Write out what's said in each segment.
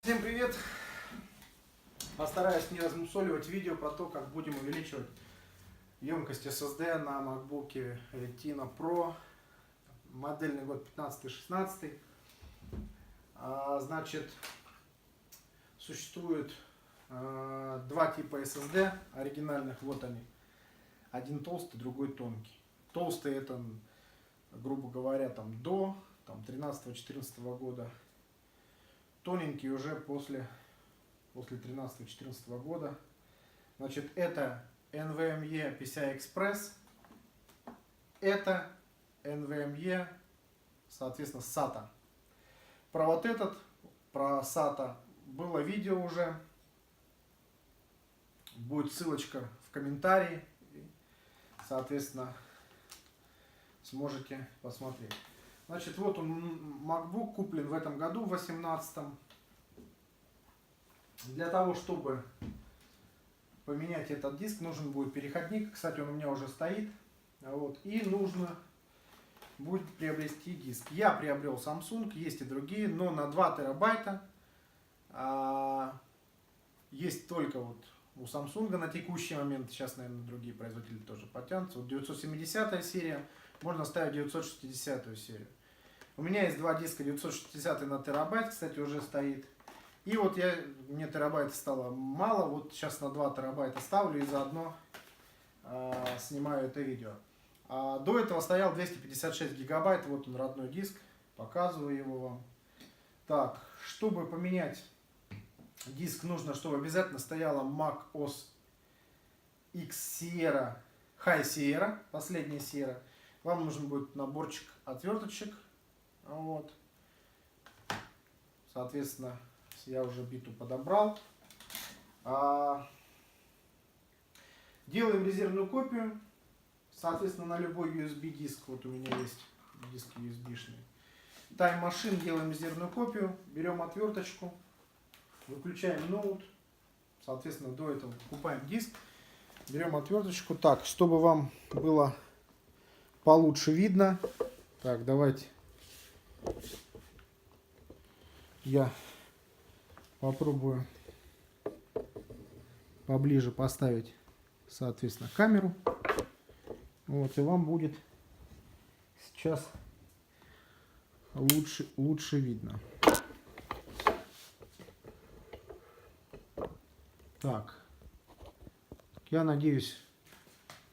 Всем привет! Постараюсь не размусоливать видео про то, как будем увеличивать емкость SSD на MacBook Retina Pro, модельный год 15-16. Значит, существует два типа SSD оригинальных, вот они. Один толстый, другой тонкий. Толстый это, грубо говоря, до 13-14 года. Тоненький уже после 13-14 года. Значит, это NVMe PCI Express, это NVMe, соответственно, SATA. Про вот этот, про SATA, было видео уже. Будет ссылочка в комментарии. Соответственно, сможете посмотреть. Значит, вот он, MacBook, куплен в этом году, в 2018. Для того, чтобы поменять этот диск, нужен будет переходник. Кстати, он у меня уже стоит. Вот. И нужно будет приобрести диск. Я приобрел Samsung, есть и другие, но на 2 терабайта. Есть только вот у Samsung на текущий момент. Сейчас, наверное, другие производители тоже потянутся. Вот 970 серия, можно ставить 960 серию. У меня есть два диска, 960 на терабайт, кстати, уже стоит. И вот мне терабайта стало мало, вот сейчас на 2 терабайта ставлю и заодно снимаю это видео. До этого стоял 256 гигабайт, вот он, родной диск, показываю его вам. Так, чтобы поменять диск, нужно, чтобы обязательно стояла Mac OS X Sierra, High Sierra, последняя Sierra. Вам нужен будет наборчик отверточек. Вот. Соответственно, я уже биту подобрал. Делаем резервную копию. Соответственно, на любой USB диск. Вот у меня есть диски USB-шные. Time Machine, делаем резервную копию. Берем отверточку. Выключаем ноут. Соответственно, до этого покупаем диск. Берем отверточку. Так, чтобы вам было получше видно. Так, давайте я попробую поближе поставить, соответственно, камеру. Вот, и вам будет сейчас лучше видно. Так, я надеюсь,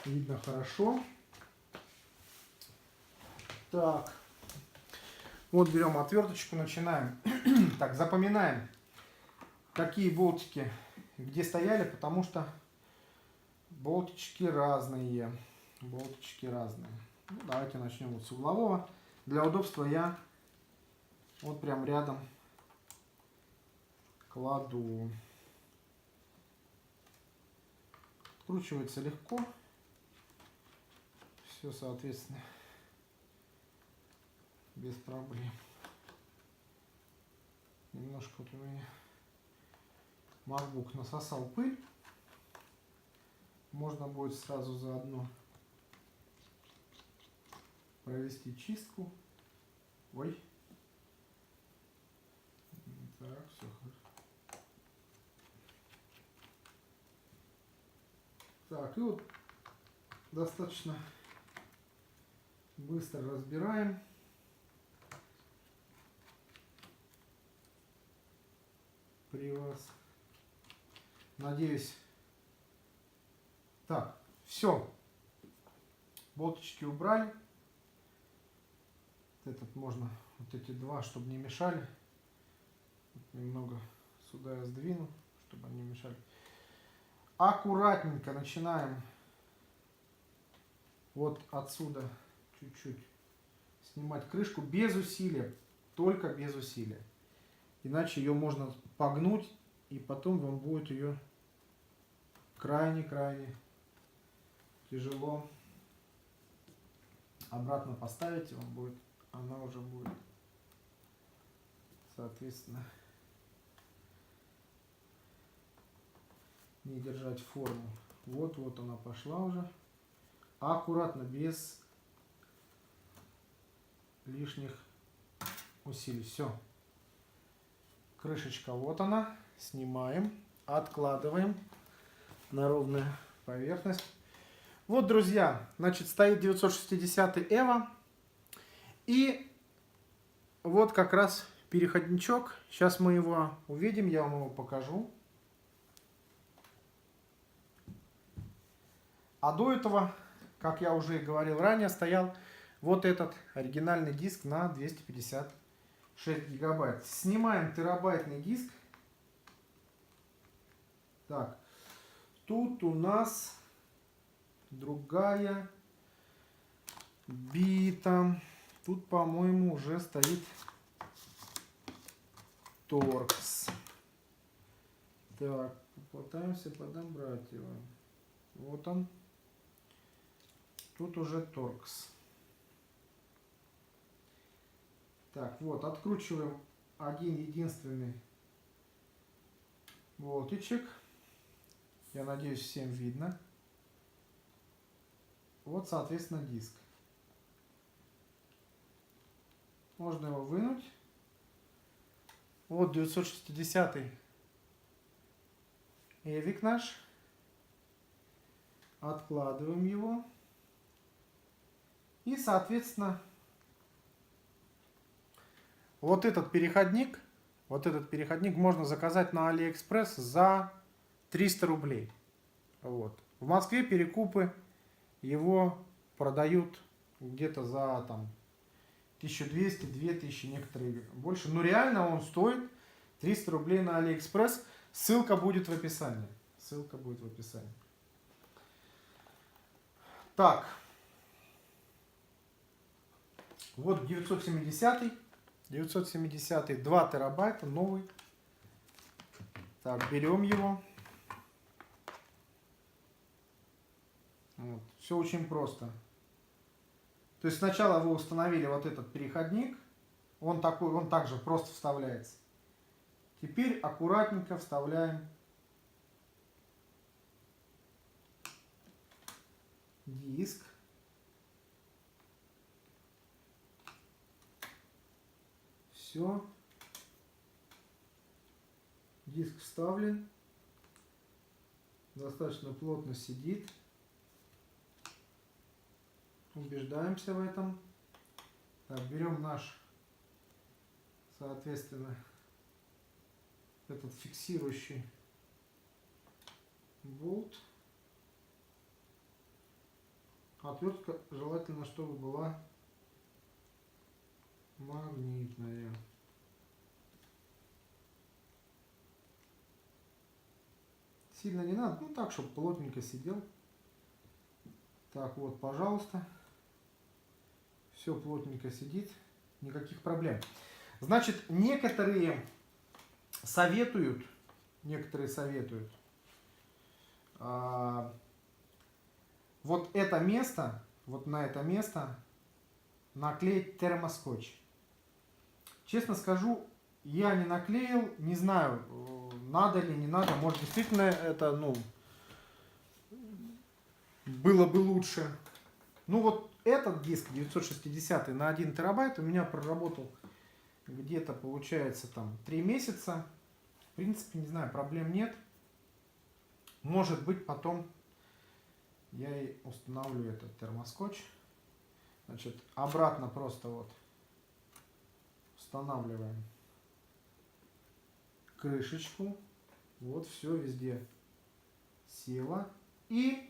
видно хорошо. Так, вот берем отверточку, начинаем. Так, запоминаем, какие болтики где стояли, потому что болтички разные. Болтички разные. Ну, давайте начнем вот с углового. Для удобства я вот прям рядом кладу. Откручивается легко. Все, соответственно, без проблем. Немножко вот у меня MacBook насосал пыль. Можно будет сразу заодно провести чистку. Ой. Так, все хорошо. Так, и вот достаточно быстро разбираем. При вас. Надеюсь. Так, все. Болточки убрали. Этот можно, вот эти два, чтобы не мешали. Немного сюда я сдвину, чтобы они не мешали. Аккуратненько начинаем вот отсюда чуть-чуть снимать крышку без усилия, только без усилия. Иначе ее можно погнуть, и потом вам будет ее крайне тяжело обратно поставить, вам будет, она уже будет, соответственно, не держать форму. Вот она пошла уже. Аккуратно, без лишних усилий. Все. Крышечка, вот она. Снимаем, откладываем на ровную поверхность. Вот, друзья, значит, стоит 960 EVO. И вот как раз переходничок. Сейчас мы его увидим, я вам его покажу. А до этого, как я уже говорил ранее, стоял вот этот оригинальный диск на 256 гигабайт. Снимаем терабайтный диск. Так, тут у нас другая бита. Тут, по-моему, уже стоит торкс. Так, попытаемся подобрать его. Вот он. Тут уже торкс. Так, вот, откручиваем один единственный болтичек. Я надеюсь, всем видно. Вот, соответственно, диск. Можно его вынуть. Вот 960 эвик наш. Откладываем его. И, соответственно, вот этот переходник можно заказать на AliExpress за 300 рублей. Вот. В Москве перекупы его продают где-то за там 1200, 2000, некоторые больше. Но реально он стоит 300 рублей на AliExpress. Ссылка будет в описании. Ссылка будет в описании. Так. Вот 970. 2 терабайта, новый. Так, берем его. Вот. Все очень просто. То есть сначала вы установили вот этот переходник. Он также просто вставляется. Теперь аккуратненько вставляем диск. Все. Диск вставлен. Достаточно плотно сидит. Убеждаемся в этом. Так, берем наш, соответственно, этот фиксирующий болт. Отвертка желательно, чтобы была магнитная. Сильно не надо, ну так, чтобы плотненько сидел. Так, вот, пожалуйста. Все плотненько сидит, никаких проблем. Значит, некоторые советуют вот это место, вот на это место наклеить термоскотч. Честно скажу, я не наклеил, не знаю, надо ли, не надо. Может, действительно это, было бы лучше. Ну вот этот диск 960 на 1 терабайт у меня проработал где-то, получается, там 3 месяца. В принципе, не знаю, проблем нет. Может быть, потом я и установлю этот термоскотч. Значит, обратно просто вот устанавливаем крышечку. Вот все везде село. И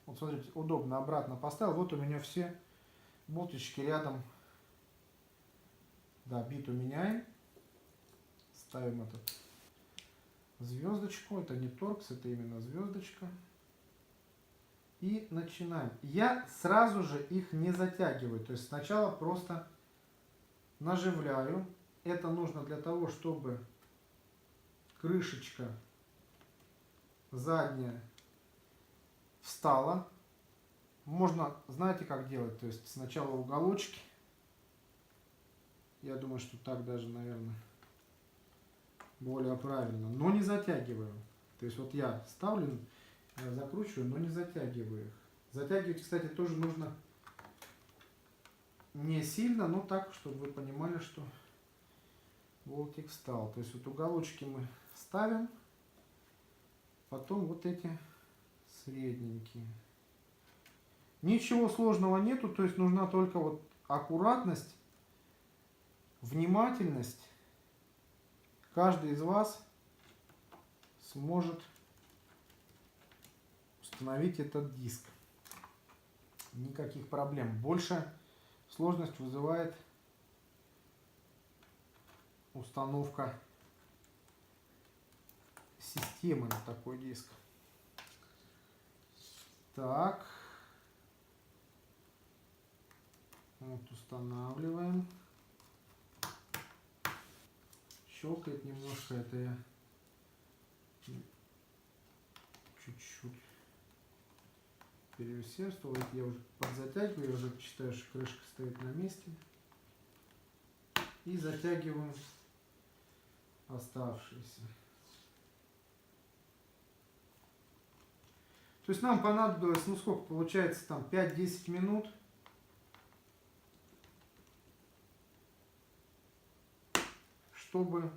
вот смотрите, удобно обратно поставил. Вот у меня все болтички рядом. Да, биту меняем. Ставим эту звездочку. Это не торкс, это именно звездочка. И начинаем. Я сразу же их не затягиваю. То есть сначала просто наживляю. Это нужно для того, чтобы крышечка задняя встала. Можно, знаете, как делать? То есть сначала уголочки. Я думаю, что так даже, наверное, более правильно. Но не затягиваю. То есть вот я ставлю, закручиваю, но не затягиваю их. Затягивать, кстати, тоже нужно не сильно, но так, чтобы вы понимали, что болтик встал. То есть вот уголочки мы ставим, потом вот эти средненькие. Ничего сложного нету, то есть нужна только вот аккуратность, внимательность. Каждый из вас сможет установить этот диск. Никаких проблем. Больше сложность вызывает установка системы на такой диск. Так. Вот устанавливаем. Щелкает немножко, это я чуть-чуть переусердствовал. Я уже подзатягиваю, я уже считаю, что крышка стоит на месте. И затягиваем оставшиеся. То есть нам понадобилось, ну сколько получается, там 5-10 минут. Чтобы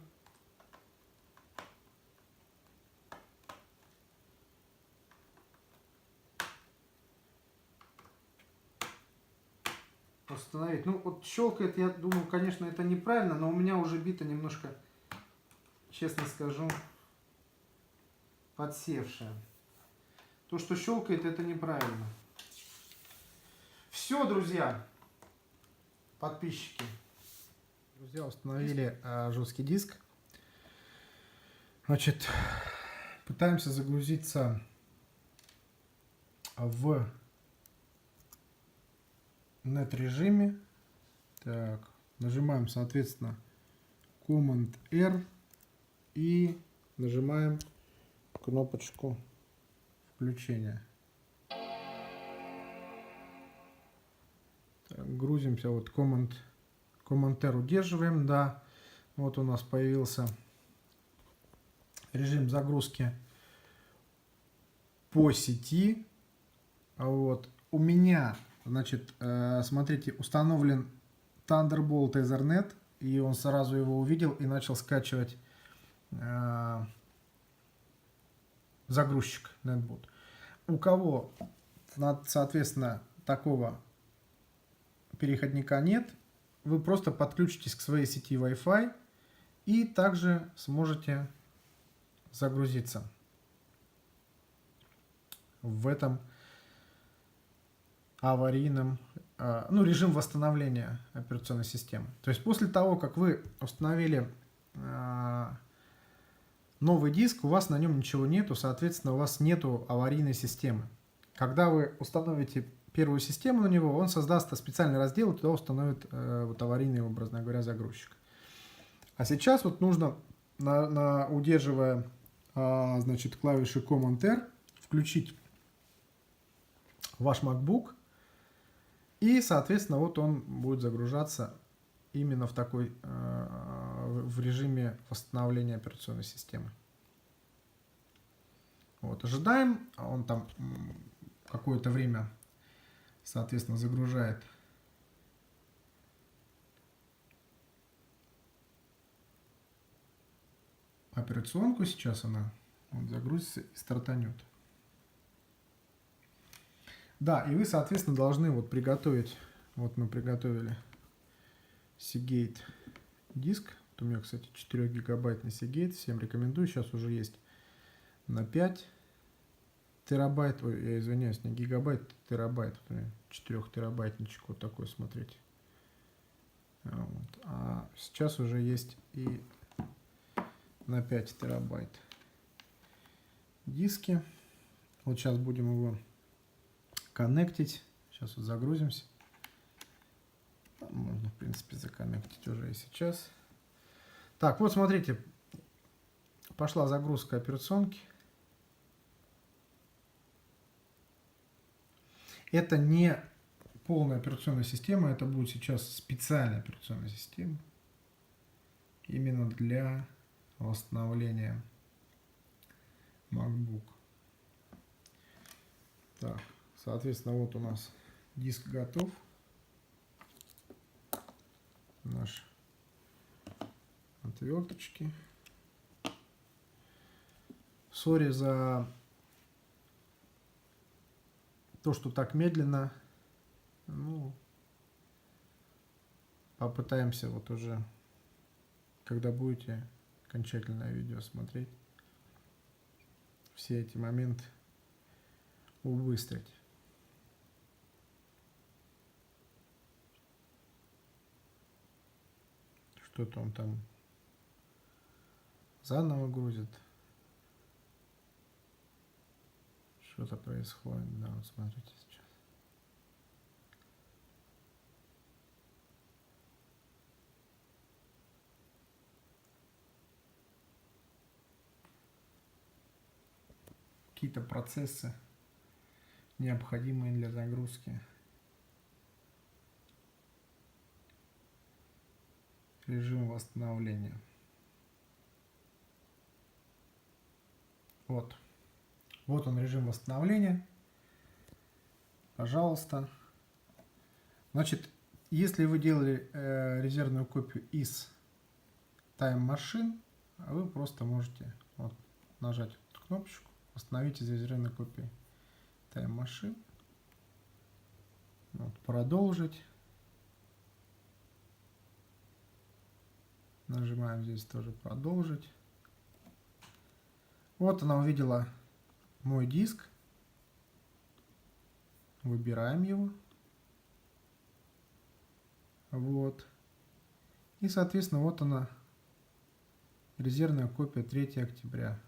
установить. Ну вот щелкает, я думаю, конечно, это неправильно, но у меня уже бита немножко, честно скажу, подсевшая. То, что щелкает, это неправильно. Все, друзья, подписчики. Друзья, установили жесткий диск. Значит, пытаемся загрузиться в нет режиме. Так, нажимаем, соответственно, Command-R и нажимаем кнопочку включения. Так, грузимся, вот Command-R удерживаем, да. Вот у нас появился режим загрузки по сети. Вот. У меня, значит, смотрите, установлен Thunderbolt Ethernet, и он сразу его увидел и начал скачивать загрузчик Netboot. У кого, соответственно, такого переходника нет, вы просто подключитесь к своей сети Wi-Fi и также сможете загрузиться в этом аварийном, ну, режим восстановления операционной системы. То есть после того, как вы установили новый диск, у вас на нем ничего нету, соответственно, у вас нету аварийной системы. Когда вы установите первую систему на него, он создаст специальный раздел и туда установит вот аварийный, образно говоря, загрузчик. А сейчас вот нужно, удерживая значит, клавиши Command-R, включить ваш MacBook, и, соответственно, вот он будет загружаться именно в такой, в режиме восстановления операционной системы. Вот, ожидаем, он там какое-то время, соответственно, загружает операционку. Сейчас она вот загрузится и стартанет. Да, и вы, соответственно, должны вот приготовить, вот мы приготовили Seagate диск. Вот у меня, кстати, 4 гигабайтный Seagate, всем рекомендую, сейчас уже есть на 5 терабайт, ой, я извиняюсь, не гигабайт, терабайт, 4 терабайтничек вот такой, смотрите. Вот. А сейчас уже есть и на 5 терабайт диски. Вот сейчас будем его коннектить. Сейчас вот загрузимся. Можно, в принципе, законнектить уже и сейчас. Так, вот смотрите, пошла загрузка операционки. Это не полная операционная система, это будет сейчас специальная операционная система. Именно для восстановления MacBook. Так, соответственно, вот у нас диск готов. Наш вот отверточки. Сори за то, что так медленно. Ну, попытаемся вот уже, когда будете окончательное видео смотреть, все эти моменты убыстрить. Что-то он там заново грузит. Что-то происходит. Да, вот смотрите сейчас. Какие-то процессы, необходимые для загрузки. Режим восстановления. Вот. Вот он, режим восстановления. Пожалуйста. Значит, если вы делали резервную копию из Time Machine, вы просто можете вот нажать эту кнопочку, восстановить из резервной копии Time Machine. Вот, продолжить. Нажимаем здесь тоже продолжить. Вот она увидела мой диск. Выбираем его. Вот. И, соответственно, вот она, резервная копия 3 октября.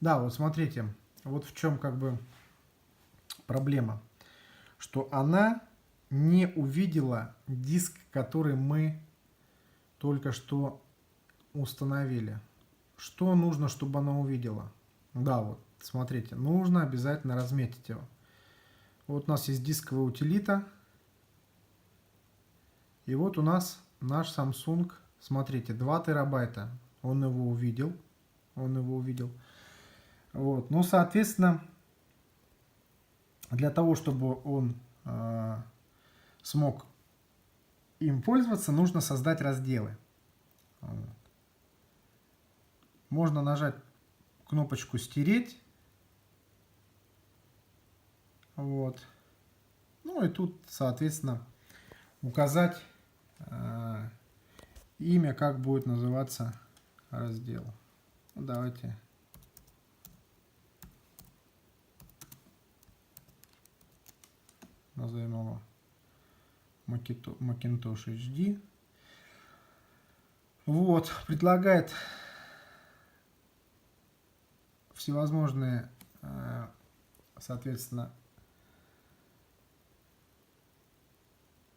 Да, вот смотрите, вот в чем как бы проблема, что она не увидела диск, который мы только что установили. Что нужно, чтобы она увидела? Да, вот, смотрите, нужно обязательно разметить его. Вот у нас есть дисковая утилита. И вот у нас наш Samsung, смотрите, 2 терабайта. Он его увидел. Он его увидел. Вот. Ну, соответственно, для того, чтобы он смог им пользоваться, нужно создать разделы. Вот. Можно нажать кнопочку «Стереть». Вот. Ну и тут, соответственно, указать имя, как будет называться раздел. Ну, давайте назовем его Macintosh HD. Вот, предлагает всевозможные, соответственно,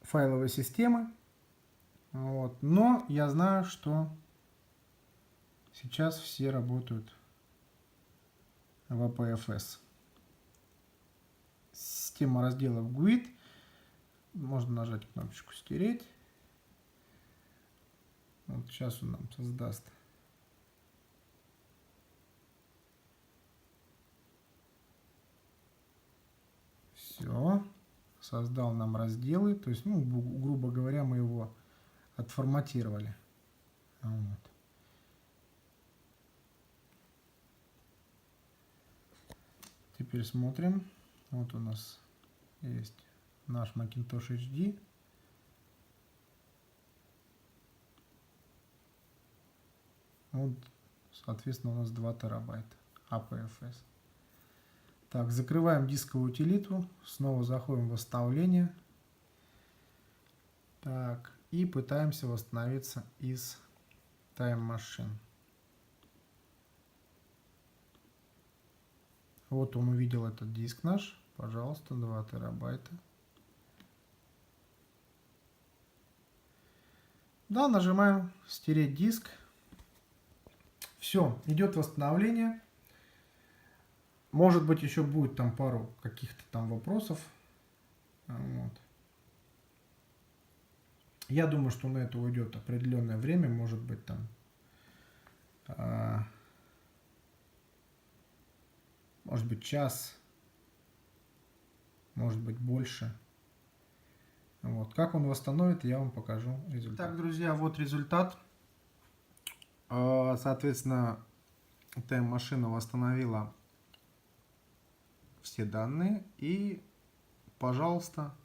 файловые системы. Вот. Но я знаю, что сейчас все работают в APFS. Система разделов GUID. Можно нажать кнопочку «Стереть». Вот сейчас он нам создаст. Все. Создал нам разделы. То есть, ну, грубо говоря, мы его отформатировали. Вот. Теперь смотрим. Вот у нас есть наш Macintosh HD. Вот, соответственно, у нас 2 терабайта APFS. Так, закрываем дисковую утилиту. Снова заходим в восстановление. Так, и пытаемся восстановиться из Time Machine. Вот он увидел этот диск наш. Пожалуйста, 2 терабайта. Да, нажимаем «Стереть диск». Все, идет восстановление. Может быть, еще будет там пару каких-то там вопросов. Вот. Я думаю, что на это уйдет определенное время, может быть, там Может быть час, может быть больше. Вот. Как он восстановит, я вам покажу результат. Так, друзья, вот результат. Соответственно, тайм-машина восстановила все данные. И, пожалуйста,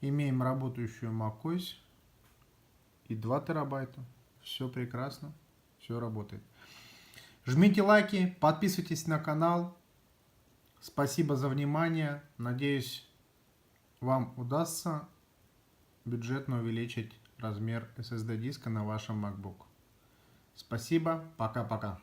имеем работающую macOS и 2 терабайта. Все прекрасно, все работает. Жмите лайки, подписывайтесь на канал. Спасибо за внимание. Надеюсь, вам удастся бюджетно увеличить размер SSD диска на вашем MacBook. Спасибо, пока-пока.